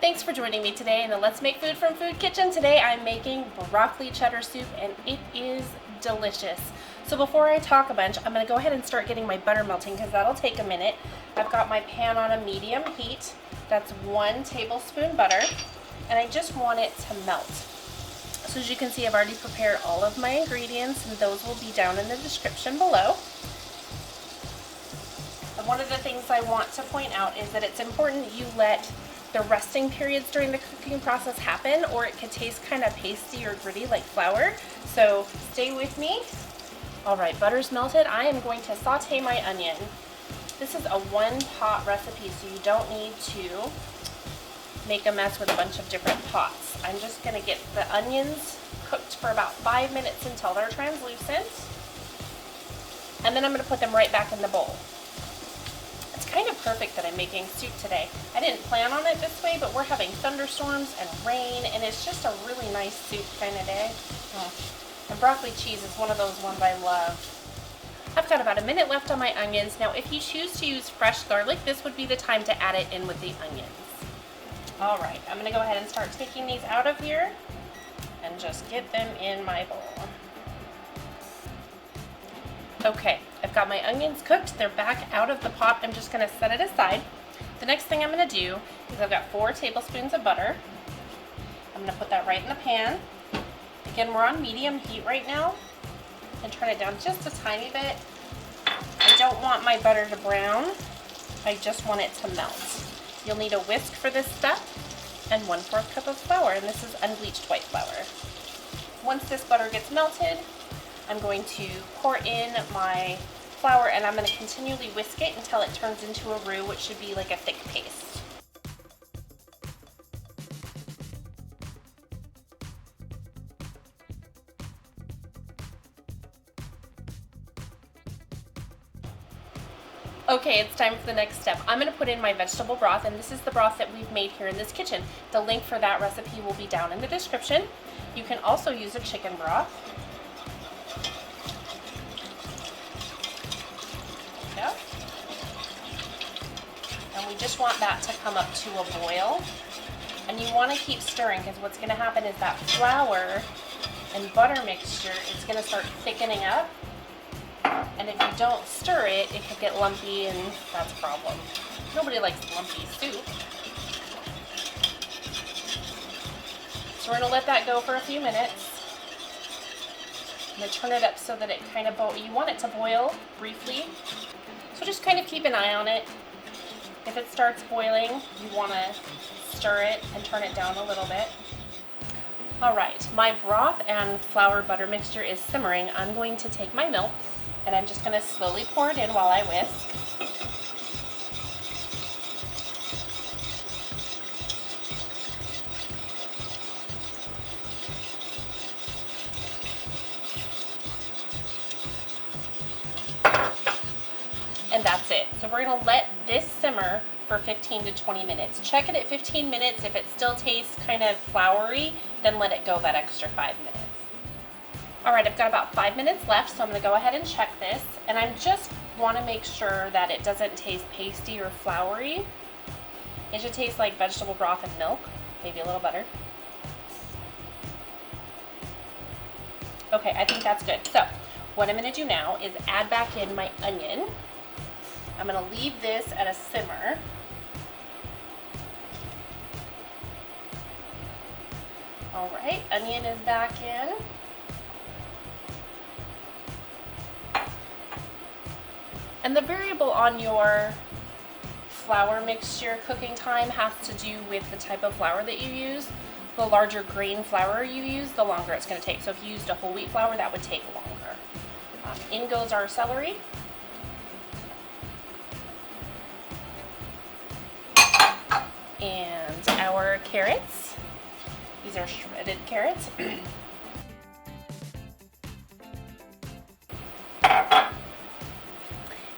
Thanks for joining me today in the Let's Make Food from Food Kitchen. Today I'm making broccoli cheddar soup and it is delicious. So before I talk a bunch, I'm going to go ahead and start getting my butter melting because that'll take a minute. I've got my pan on a medium heat. That's 1 tablespoon butter and I just want it to melt. So as you can see, I've already prepared all of my ingredients and those will be down in the description below. And one of the things I want to point out is that it's important that you let the resting periods during the cooking process happen or it could taste kind of pasty or gritty like flour. So stay with me. All right, butter's melted. I am going to saute my onion. This is a 1-pot recipe, so you don't need to make a mess with a bunch of different pots. I'm just gonna get the onions cooked for about 5 minutes until they're translucent. And then I'm gonna put them right back in the bowl. Kind of perfect that I'm making soup today. I didn't plan on it this way, but we're having thunderstorms and rain, and it's just a really nice soup kind of day. And broccoli cheese is one of those ones I love. I've got about a minute left on my onions. Now, if you choose to use fresh garlic, this would be the time to add it in with the onions. All right, I'm gonna go ahead and start taking these out of here and just get them in my bowl. Okay, I've got my onions cooked. They're back out of the pot. I'm just gonna set it aside. The next thing I'm gonna do is I've got 4 tablespoons of butter. I'm gonna put that right in the pan. Again, we're on medium heat right now and turn it down just a tiny bit. I don't want my butter to brown. I just want it to melt. You'll need a whisk for this step and 1/4 cup of flour, and this is unbleached white flour. Once this butter gets melted, I'm going to pour in my flour and I'm going to continually whisk it until it turns into a roux, which should be like a thick paste. Okay, it's time for the next step. I'm going to put in my vegetable broth, and this is the broth that we've made here in this kitchen. The link for that recipe will be down in the description. You can also use a chicken broth. And we just want that to come up to a boil. And you want to keep stirring because what's going to happen is that flour and butter mixture is going to start thickening up. And if you don't stir it, it could get lumpy and that's a problem. Nobody likes lumpy soup. So we're going to let that go for a few minutes. I'm going to turn it up so that it kind of you want it to boil briefly. So just kind of keep an eye on it. If it starts boiling, you want to stir it and turn it down a little bit. All right, my broth and flour butter mixture is simmering. I'm going to take my milk and I'm just going to slowly pour it in while I whisk. And that's it. So we're gonna let this simmer for 15 to 20 minutes. Check it at 15 minutes. If it still tastes kind of floury, then let it go that extra 5 minutes. All right, I've got about 5 minutes left, so I'm gonna go ahead and check this. And I just wanna make sure that it doesn't taste pasty or floury. It should taste like vegetable broth and milk, maybe a little butter. Okay, I think that's good. So what I'm gonna do now is add back in my onion. I'm going to leave this at a simmer. All right, onion is back in. And the variable on your flour mixture cooking time has to do with the type of flour that you use. The larger grain flour you use, the longer it's going to take. So if you used a whole wheat flour, that would take longer. In goes our celery. And our carrots. These are shredded carrots.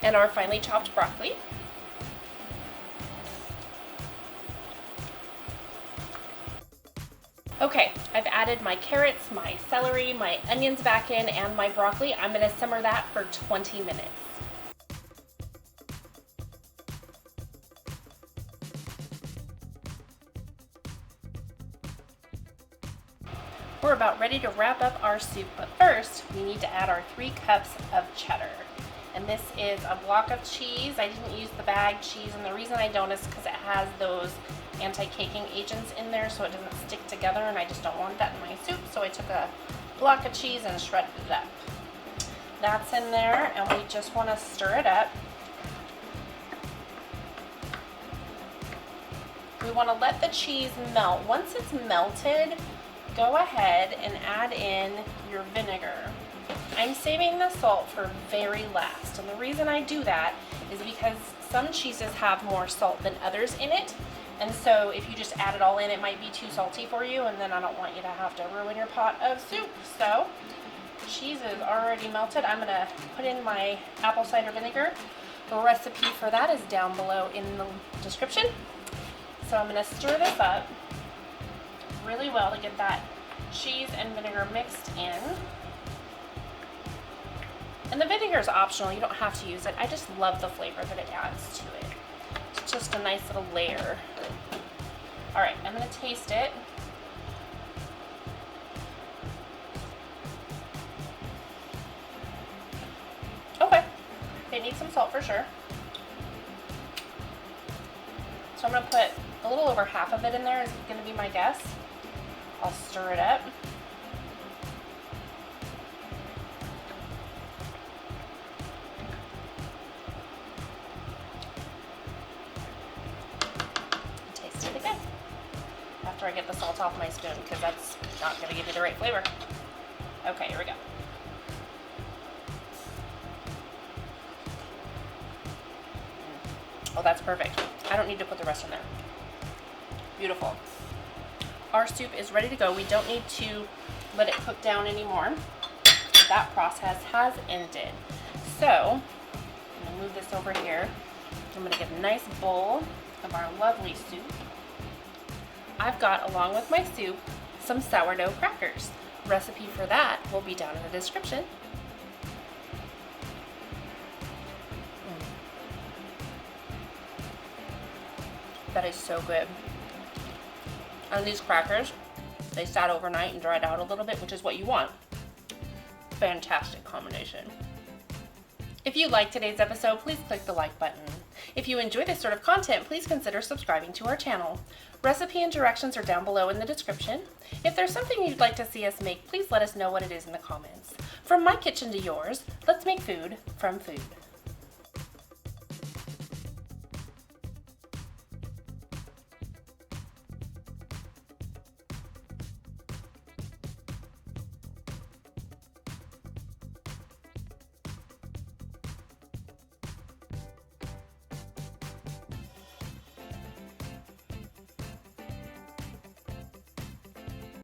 And our finely chopped broccoli. Okay, I've added my carrots, my celery, my onions back in, and my broccoli. I'm going to simmer that for 20 minutes. We're about ready to wrap up our soup, but first we need to add our 3 cups of cheddar. And this is a block of cheese. I didn't use the bag cheese, and the reason I don't is because it has those anti-caking agents in there, so it doesn't stick together, and I just don't want that in my soup. So I took a block of cheese and shredded it up. That's in there, and we just want to stir it up. We want to let the cheese melt. Once it's melted, go ahead and add in your vinegar. I'm saving the salt for very last, and the reason I do that is because some cheeses have more salt than others in it, and so if you just add it all in, it might be too salty for you, and then I don't want you to have to ruin your pot of soup. So cheese is already melted. I'm going to put in my apple cider vinegar. The recipe for that is down below in the description. So I'm going to stir this up really well to get that cheese and vinegar mixed in. And the vinegar is optional, you don't have to use it. I just love the flavor that it adds to it. It's just a nice little layer. All right, I'm gonna taste it. Okay, it needs some salt for sure. So I'm gonna put a little over half of it in there is gonna be my guess. I'll stir it up. Taste it again after I get the salt off my spoon, because that's not gonna give you the right flavor. Okay, here we go. Oh, that's perfect. I don't need to put the rest in there. Beautiful. Our soup is ready to go. We don't need to let it cook down anymore. That process has ended. So, I'm gonna move this over here. I'm gonna get a nice bowl of our lovely soup. I've got, along with my soup, some sourdough crackers. Recipe for that will be down in the description. That is so good. And these crackers, they sat overnight and dried out a little bit, which is what you want. Fantastic combination. If you liked today's episode, please click the like button. If you enjoy this sort of content, please consider subscribing to our channel. Recipe and directions are down below in the description. If there's something you'd like to see us make, please let us know what it is in the comments. From my kitchen to yours, let's make food from food.